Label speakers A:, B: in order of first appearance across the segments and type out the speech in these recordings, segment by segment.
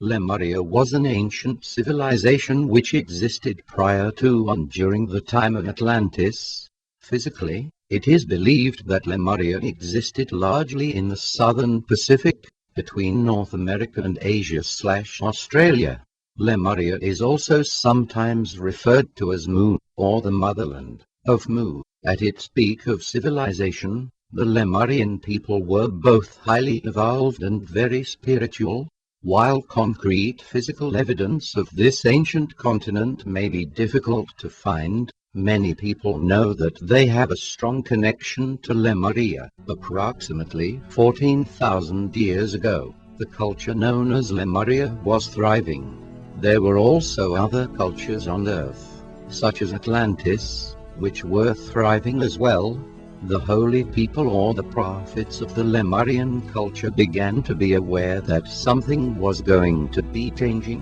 A: Lemuria was an ancient civilization which existed prior to and during the time of Atlantis. Physically, it is believed that Lemuria existed largely in the southern Pacific, between North America and Asia/Australia. Lemuria is also sometimes referred to as Mu, or the motherland of Mu. At its peak of civilization, the Lemurian people were both highly evolved and very spiritual. While concrete physical evidence of this ancient continent may be difficult to find, many people know that they have a strong connection to Lemuria. Approximately 14,000 years ago, the culture known as Lemuria was thriving. There were also other cultures on Earth, such as Atlantis, which were thriving as well. The holy people or the prophets of the Lemurian culture began to be aware that something was going to be changing.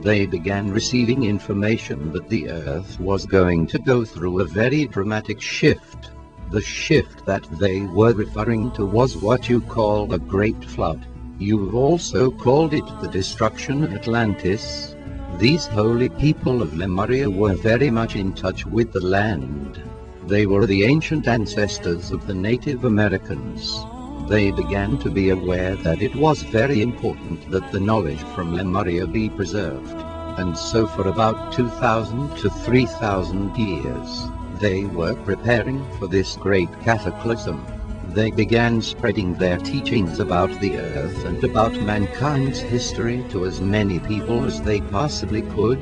A: They began receiving information that the Earth was going to go through a very dramatic shift. The shift that they were referring to was what you call a great flood. You've also called it the destruction of Atlantis. These holy people of Lemuria were very much in touch with the land. They were the ancient ancestors of the Native Americans. They began to be aware that it was very important that the knowledge from Lemuria be preserved. And so for about 2,000 to 3,000 years, they were preparing for this great cataclysm. They began spreading their teachings about the Earth and about mankind's history to as many people as they possibly could.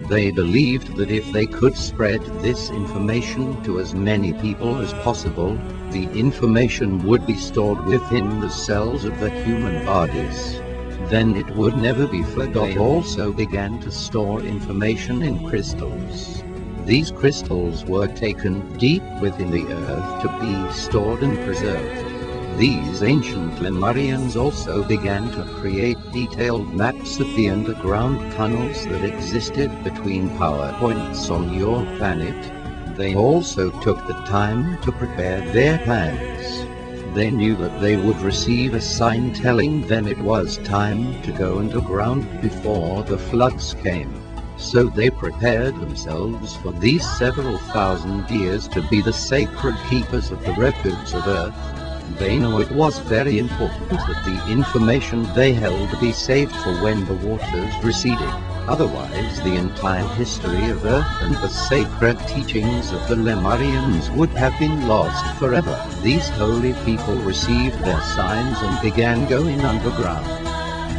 A: They believed that if they could spread this information to as many people as possible, the information would be stored within the cells of the human bodies. Then it would never be forgotten. They also began to store information in crystals. These crystals were taken deep within the earth to be stored and preserved. These ancient Lemurians also began to create detailed maps of the underground tunnels that existed between power points on your planet. They also took the time to prepare their plans. They knew that they would receive a sign telling them it was time to go underground before the floods came. So they prepared themselves for these several thousand years to be the sacred keepers of the records of Earth. They knew it was very important that the information they held be saved for when the waters receded. Otherwise, the entire history of Earth and the sacred teachings of the Lemurians would have been lost forever. These holy people received their signs and began going underground.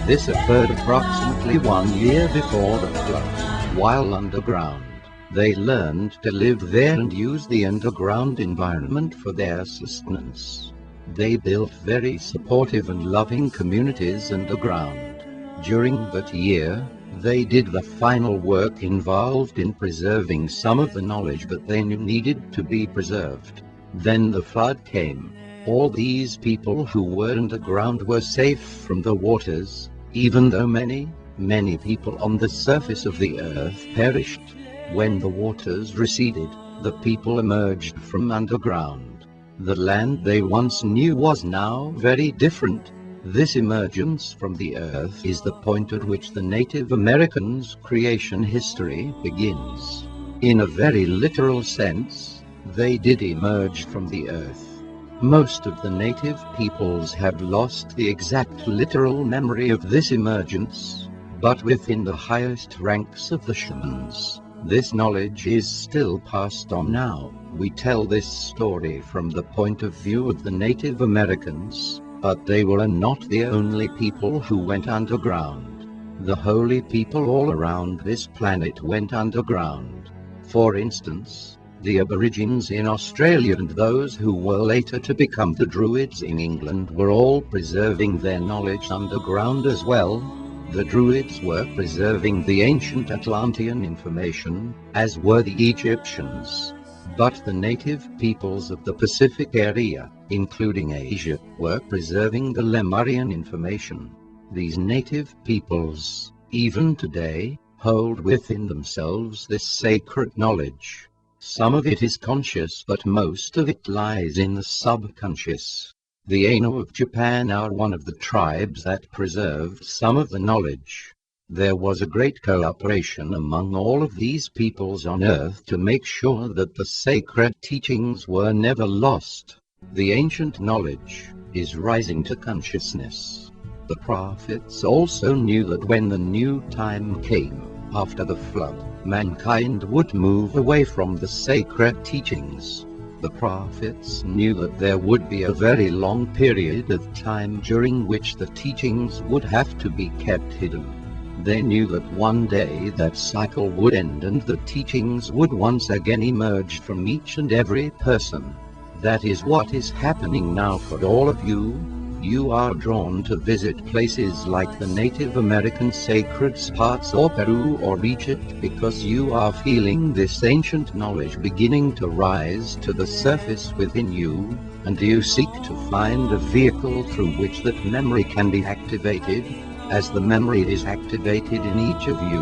A: This occurred approximately 1 year before the flood. While underground, they learned to live there and use the underground environment for their sustenance. They built very supportive and loving communities underground. During that year, they did the final work involved in preserving some of the knowledge that they knew needed to be preserved. Then the flood came. All these people who were underground were safe from the waters, even though many people on the surface of the earth perished. When the waters receded, the people emerged from underground. The land they once knew was now very different. This emergence from the earth is the point at which the Native Americans' creation history begins. In a very literal sense, they did emerge from the earth. Most of the native peoples have lost the exact literal memory of this emergence, but within the highest ranks of the shamans, this knowledge is still passed on now. We tell this story from the point of view of the Native Americans, but they were not the only people who went underground. The holy people all around this planet went underground. For instance, the Aborigines in Australia and those who were later to become the Druids in England were all preserving their knowledge underground as well. The Druids were preserving the ancient Atlantean information, as were the Egyptians. But the native peoples of the Pacific area, including Asia, were preserving the Lemurian information. These native peoples, even today, hold within themselves this sacred knowledge. Some of it is conscious, but most of it lies in the subconscious. The Ainu of Japan are one of the tribes that preserved some of the knowledge. There was a great cooperation among all of these peoples on earth to make sure that the sacred teachings were never lost. The ancient knowledge is rising to consciousness. The prophets also knew that when the new time came, after the flood, mankind would move away from the sacred teachings. The prophets knew that there would be a very long period of time during which the teachings would have to be kept hidden. They knew that one day that cycle would end and the teachings would once again emerge from each and every person. That is what is happening now for all of you. You are drawn to visit places like the Native American sacred spots or Peru or Egypt because you are feeling this ancient knowledge beginning to rise to the surface within you, and you seek to find a vehicle through which that memory can be activated. As the memory is activated in each of you,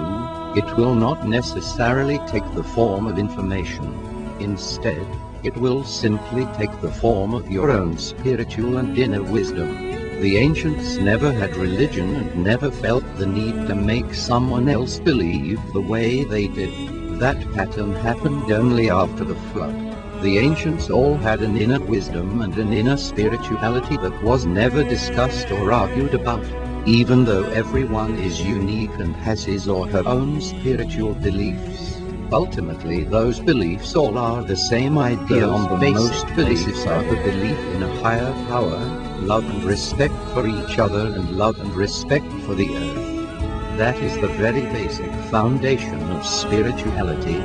A: it will not necessarily take the form of information. Instead, it will simply take the form of your own spiritual and inner wisdom. The ancients never had religion and never felt the need to make someone else believe the way they did. That pattern happened only after the flood. The ancients all had an inner wisdom and an inner spirituality that was never discussed or argued about. Even though everyone is unique and has his or her own spiritual beliefs, ultimately those beliefs all are the same idea. On the most beliefs are the belief in a higher power, love and respect for each other, and love and respect for the earth. That is the very basic foundation of spirituality.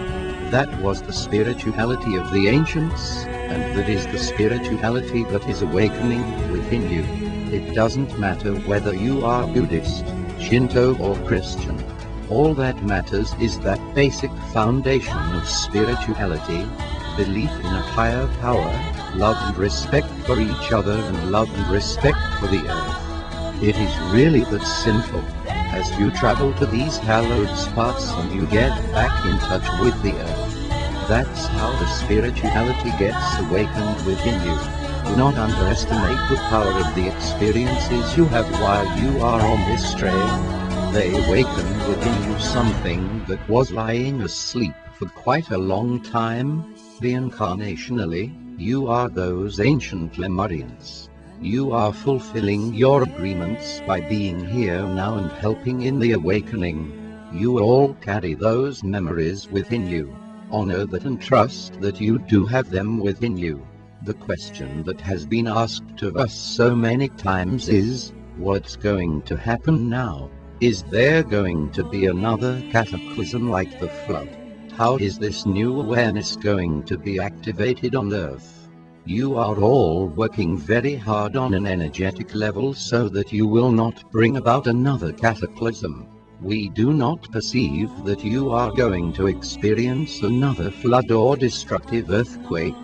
A: That was the spirituality of the ancients, and that is the spirituality that is awakening within you. It doesn't matter whether you are Buddhist, Shinto or Christian. All that matters is that basic foundation of spirituality, belief in a higher power, love and respect for each other, and love and respect for the earth. It is really that simple. As you travel to these hallowed spots and you get back in touch with the earth, that's how the spirituality gets awakened within you. Do not underestimate the power of the experiences you have while you are on this trail. They awaken within you something that was lying asleep for quite a long time. Reincarnationally, you are those ancient Lemurians. You are fulfilling your agreements by being here now and helping in the awakening. You all carry those memories within you. Honor that and trust that you do have them within you. The question that has been asked of us so many times is, what's going to happen now? Is there going to be another cataclysm like the flood? How is this new awareness going to be activated on Earth? You are all working very hard on an energetic level so that you will not bring about another cataclysm. We do not perceive that you are going to experience another flood or destructive earthquake.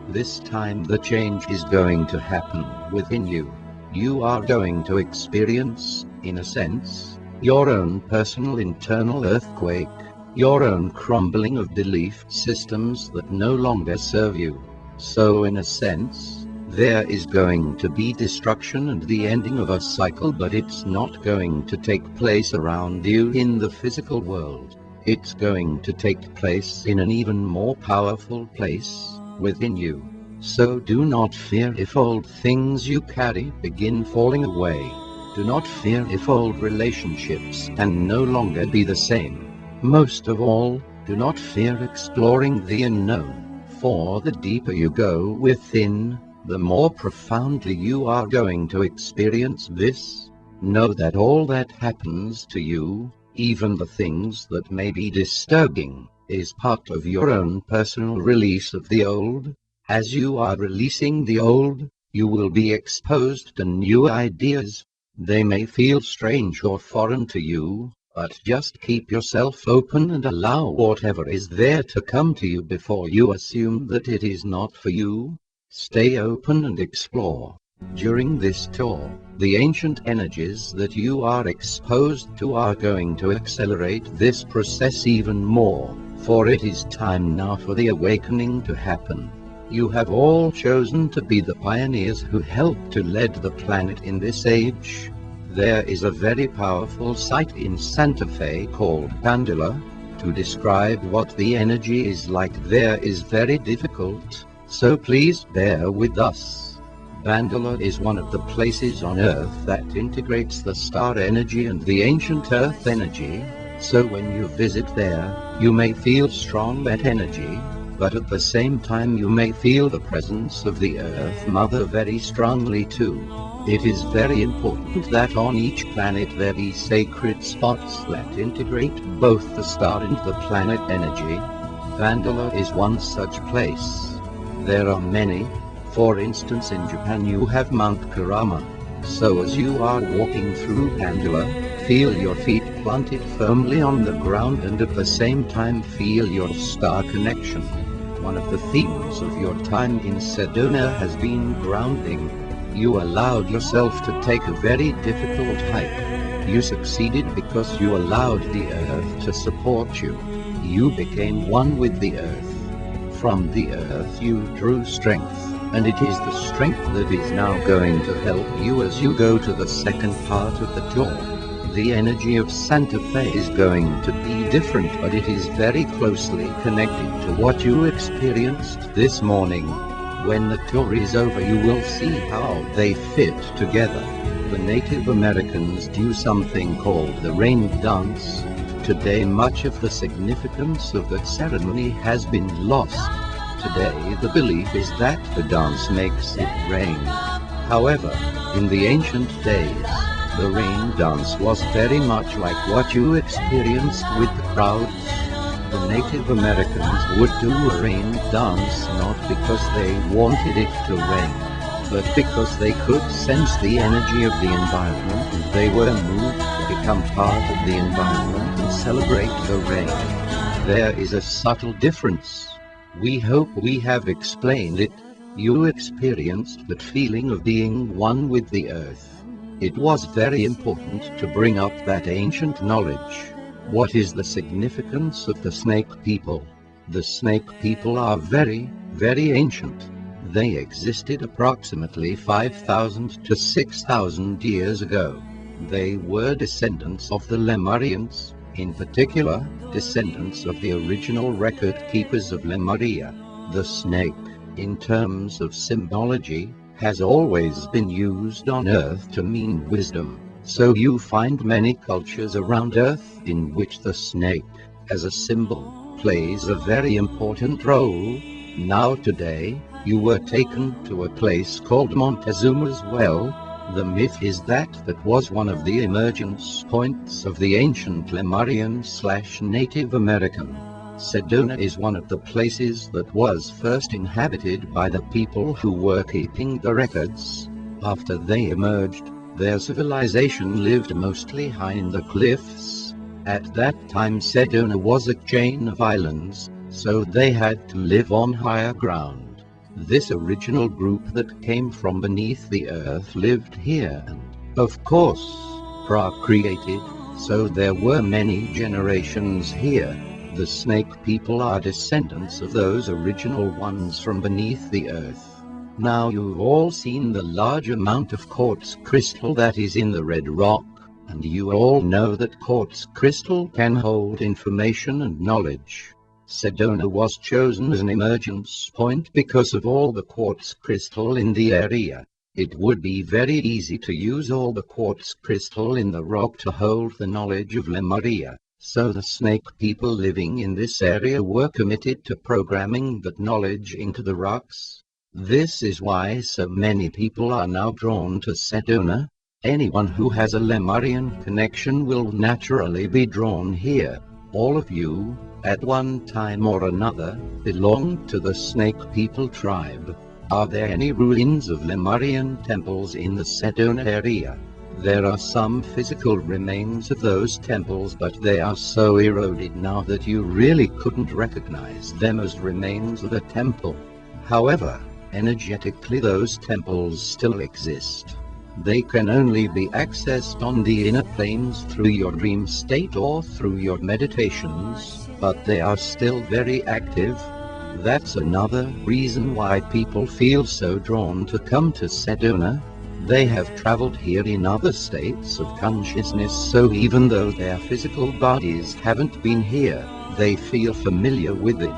A: This time the change is going to happen within you. You are going to experience, in a sense, your own personal internal earthquake, your own crumbling of belief systems that no longer serve you. So in a sense, there is going to be destruction and the ending of a cycle, but it's not going to take place around you in the physical world. It's going to take place in an even more powerful place within you. So do not fear if old things you carry begin falling away. Do not fear if old relationships can no longer be the same. Most of all, do not fear exploring the unknown, for the deeper you go within, the more profoundly you are going to experience this. Know that all that happens to you, even the things that may be disturbing, is part of your own personal release of the old. As you are releasing the old, you will be exposed to new ideas. They may feel strange or foreign to you, but just keep yourself open and allow whatever is there to come to you before you assume that it is not for you. Stay open and explore. During this tour, the ancient energies that you are exposed to are going to accelerate this process even more, for it is time now for the awakening to happen. You have all chosen to be the pioneers who help to lead the planet in this age. There is a very powerful site in Santa Fe called Pandula. To describe what the energy is like there is very difficult, so please bear with us. Pandula is one of the places on Earth that integrates the star energy and the ancient Earth energy, so when you visit there, you may feel strong that energy, but at the same time you may feel the presence of the Earth Mother very strongly too. It is very important that on each planet there be sacred spots that integrate both the star and the planet energy. Pandula is one such place. There are many. For instance, in Japan you have Mount Kurama. So as you are walking through Pandula, feel your feet planted firmly on the ground and at the same time feel your star connection. One of the themes of your time in Sedona has been grounding. You allowed yourself to take a very difficult hike. You succeeded because you allowed the earth to support you. You became one with the earth. From the earth you drew strength, and it is the strength that is now going to help you as you go to the second part of the tour. The energy of Santa Fe is going to be different, but it is very closely connected to what you experienced this morning. When the tour is over you will see how they fit together. The Native Americans do something called the rain dance. Today much of the significance of that ceremony has been lost. Today the belief is that the dance makes it rain. However, in the ancient days, the rain dance was very much like what you experienced with the crowds. The Native Americans would do a rain dance not because they wanted it to rain, but because they could sense the energy of the environment and they were moved to become part of the environment and celebrate the rain. There is a subtle difference. We hope we have explained it. You experienced that feeling of being one with the earth. It was very important to bring up that ancient knowledge. What is the significance of the snake people? The snake people are very, very ancient. They existed approximately 5,000 to 6,000 years ago. They were descendants of the Lemurians, in particular, descendants of the original record keepers of Lemuria. The snake, in terms of symbology, has always been used on Earth to mean wisdom. So you find many cultures around Earth in which the snake, as a symbol, plays a very important role. Now today, you were taken to a place called Montezuma's Well. The myth is that that was one of the emergence points of the ancient Lemurian/Native American. Sedona is one of the places that was first inhabited by the people who were keeping the records. After they emerged, their civilization lived mostly high in the cliffs. At that time Sedona was a chain of islands, so they had to live on higher ground. This original group that came from beneath the earth lived here and, of course, procreated, so there were many generations here. The snake people are descendants of those original ones from beneath the earth. Now you've all seen the large amount of quartz crystal that is in the red rock, and you all know that quartz crystal can hold information and knowledge. Sedona was chosen as an emergence point because of all the quartz crystal in the area. It would be very easy to use all the quartz crystal in the rock to hold the knowledge of Lemuria. So the snake people living in this area were committed to programming that knowledge into the rocks. This is why so many people are now drawn to Sedona. Anyone who has a Lemurian connection will naturally be drawn here. All of you, at one time or another, belong to the snake people tribe. Are there any ruins of Lemurian temples in the Sedona area? There are some physical remains of those temples, but they are so eroded now that you really couldn't recognize them as remains of a temple. However, energetically those temples still exist. They can only be accessed on the inner planes through your dream state or through your meditations, but they are still very active. That's another reason why people feel so drawn to come to Sedona. They have traveled here in other states of consciousness, so even though their physical bodies haven't been here, they feel familiar with it.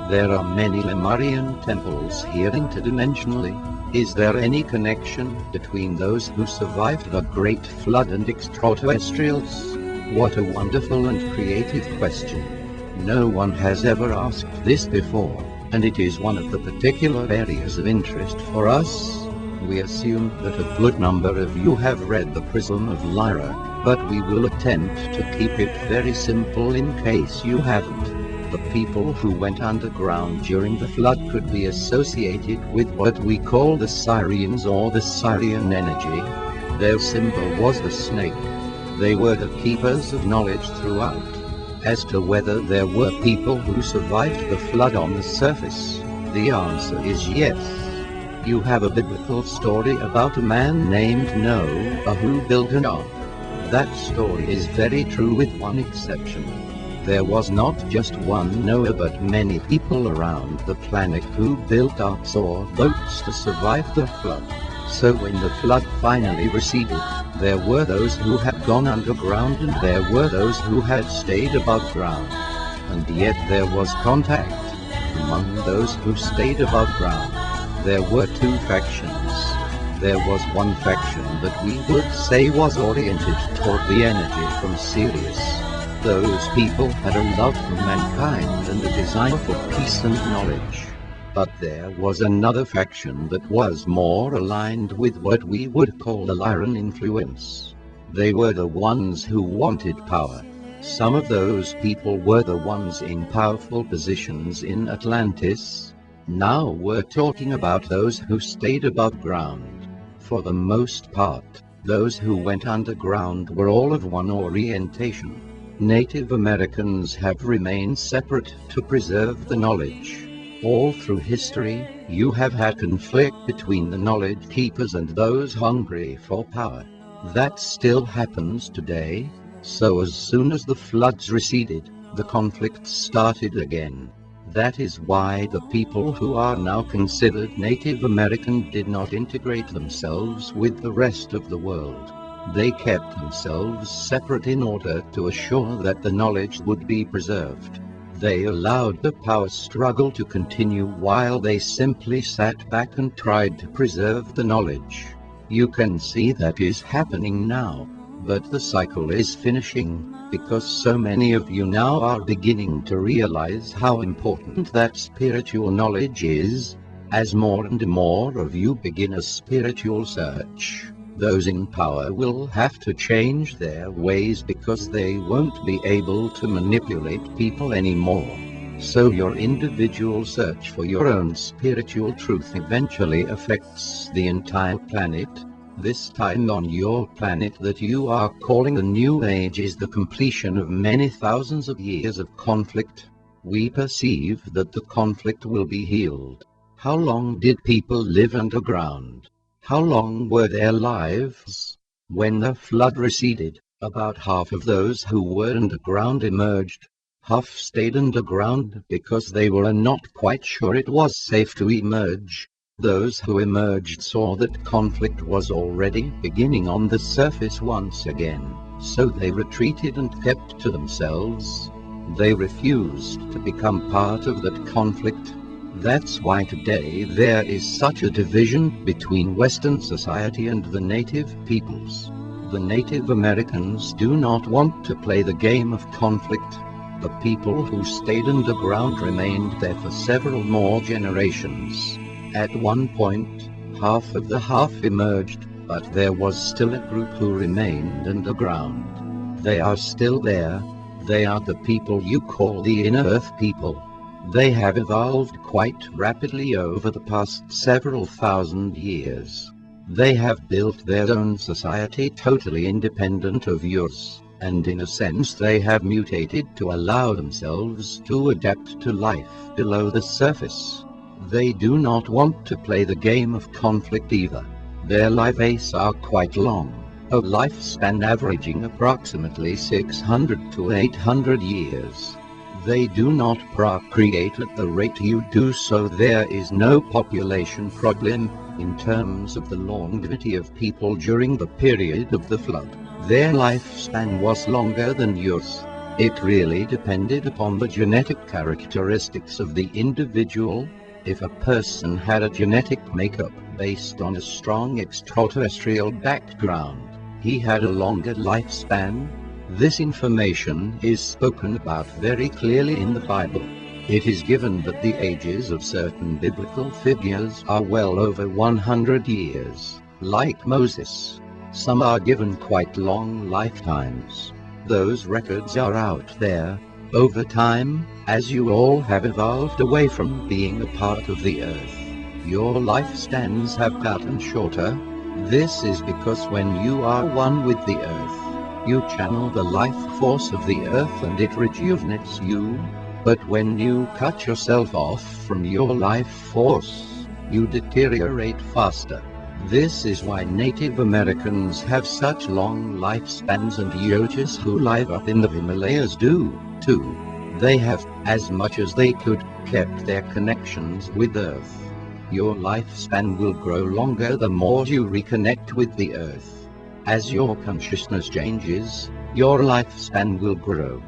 A: There are many Lemurian temples here interdimensionally. Is there any connection between those who survived the Great Flood and extraterrestrials? What a wonderful and creative question. No one has ever asked this before, and it is one of the particular areas of interest for us. We assume that a good number of you have read The Prism of Lyra, but we will attempt to keep it very simple in case you haven't. The people who went underground during the flood could be associated with what we call the Sirians or the Sirian energy. Their symbol was the snake. They were the keepers of knowledge throughout. As to whether there were people who survived the flood on the surface, the answer is yes. You have a biblical story about a man named Noah who built an ark. That story is very true with one exception. There was not just one Noah but many people around the planet who built arks or boats to survive the flood. So when the flood finally receded, there were those who had gone underground and there were those who had stayed above ground. And yet there was contact among those who stayed above ground. There were two factions. There was one faction that we would say was oriented toward the energy from Sirius. Those people had a love for mankind and a desire for peace and knowledge. But there was another faction that was more aligned with what we would call the Lyran influence. They were the ones who wanted power. Some of those people were the ones in powerful positions in Atlantis. Now we're talking about those who stayed above ground. For the most part, those who went underground were all of one orientation. Native Americans have remained separate to preserve the knowledge. All through history, you have had conflict between the knowledge keepers and those hungry for power. That still happens today, so as soon as the floods receded, the conflict started again. That is why the people who are now considered Native American did not integrate themselves with the rest of the world. They kept themselves separate in order to assure that the knowledge would be preserved. They allowed the power struggle to continue while they simply sat back and tried to preserve the knowledge. You can see that is happening now, but the cycle is finishing, because so many of you now are beginning to realize how important that spiritual knowledge is. As more and more of you begin a spiritual search, those in power will have to change their ways because they won't be able to manipulate people anymore. So your individual search for your own spiritual truth eventually affects the entire planet. This time on your planet that you are calling the New Age is the completion of many thousands of years of conflict. We perceive that the conflict will be healed. How long did people live underground? How long were their lives? When the flood receded, about half of those who were underground emerged. Half stayed underground because they were not quite sure it was safe to emerge. Those who emerged saw that conflict was already beginning on the surface once again, so they retreated and kept to themselves. They refused to become part of that conflict. That's why today there is such a division between Western society and the native peoples. The Native Americans do not want to play the game of conflict. The people who stayed underground remained there for several more generations. At one point, half of the half emerged, but there was still a group who remained underground. They are still there. They are the people you call the Inner Earth people. They have evolved quite rapidly over the past several thousand years. They have built their own society totally independent of yours, and in a sense they have mutated to allow themselves to adapt to life below the surface. They do not want to play the game of conflict either. Their lives are quite long, a lifespan averaging approximately 600 to 800 years. They do not procreate at the rate you do, so there is no population problem in terms of the longevity of people during the period of the flood. Their lifespan was longer than yours. It really depended upon the genetic characteristics of the individual. If a person had a genetic makeup based on a strong extraterrestrial background, he had a longer lifespan. This information is spoken about very clearly in the Bible. It is given that the ages of certain biblical figures are well over 100 years, like Moses. Some are given quite long lifetimes. Those records are out there. Over time, as you all have evolved away from being a part of the earth, your lifespans have gotten shorter. This is because when you are one with the earth, you channel the life force of the earth and it rejuvenates you. But when you cut yourself off from your life force, you deteriorate faster. This is why Native Americans have such long lifespans, and Yotis who live up in the Himalayas do, too. They have, as much as they could, kept their connections with Earth. Your lifespan will grow longer the more you reconnect with the Earth. As your consciousness changes, your lifespan will grow.